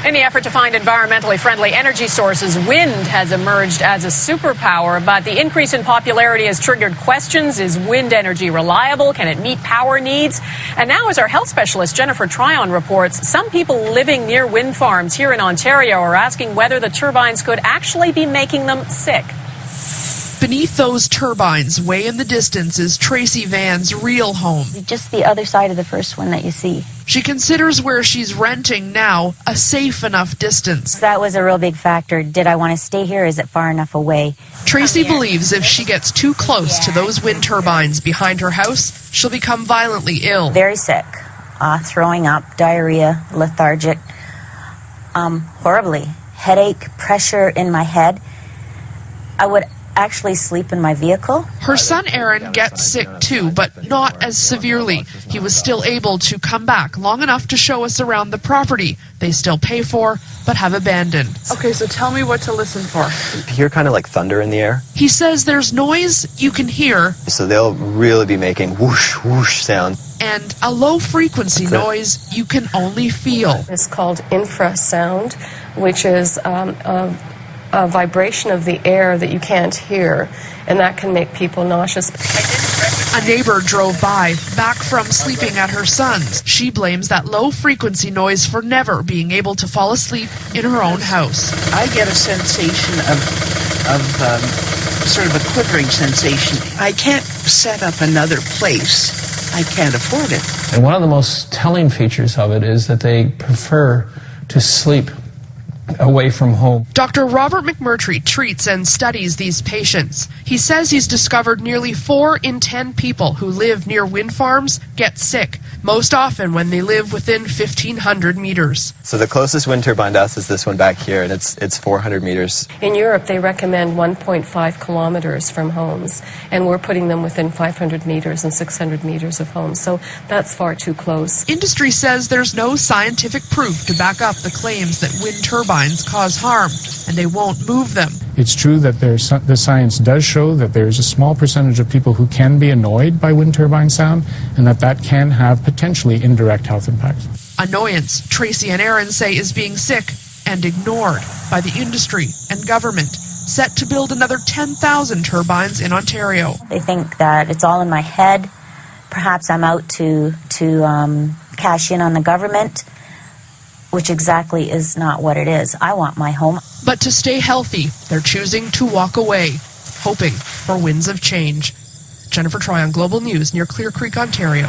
In the effort to find environmentally friendly energy sources, wind has emerged as a superpower, but the increase in popularity has triggered questions. Is wind energy reliable? Can it meet power needs? And now, as our health specialist Jennifer Tryon reports, some people living near wind farms here in Ontario are asking whether the turbines could actually be making them sick. Beneath those turbines, way in the distance, is Tracy Van's real home. Just the other side of the first one that you see. She considers where she's renting now a safe enough distance. That was a real big factor. Did I want to stay here? Is it far enough away? Tracy believes if she gets too close to those wind turbines behind her house, she'll become violently ill. Very sick. Throwing up, diarrhea, lethargic. Horribly. Headache, pressure in my head. I would actually sleep in my vehicle. Her son Aaron gets sick too, but not as severely. He was still able to come back long enough to show us around the property they still pay for but have abandoned. Okay, so tell me what to listen for. You hear kind of like thunder in the air. He says there's noise you can hear. So they'll really be making whoosh, whoosh sound. And a low frequency noise you can only feel. It's called infrasound, which is a vibration of the air that you can't hear, and that can make people nauseous. A neighbor drove by, back from sleeping at her son's. She blames that low-frequency noise for never being able to fall asleep in her own house. I get a sensation of sort of a quivering sensation. I can't set up another place. I can't afford it. And one of the most telling features of it is that they prefer to sleep away from home. Dr. Robert McMurtry treats and studies these patients. He says he's discovered nearly 4 in 10 people who live near wind farms get sick, most often when they live within 1,500 meters. So the closest wind turbine to us is this one back here, and it's 400 meters. In Europe, they recommend 1.5 kilometers from homes, and we're putting them within 500 meters and 600 meters of homes, so that's far too close. Industry says there's no scientific proof to back up the claims that wind turbines cause harm, and they won't move them. It's true that the science does show that there's a small percentage of people who can be annoyed by wind turbine sound, and that can have potentially indirect health impacts. Annoyance, Tracy and Aaron say, is being sick and ignored by the industry and government, set to build another 10,000 turbines in Ontario. They think that it's all in my head. Perhaps I'm out to cash in on the government, which exactly is not what it is. I want my home. But to stay healthy, they're choosing to walk away, hoping for winds of change. Jennifer Tryon, Global News, near Clear Creek, Ontario.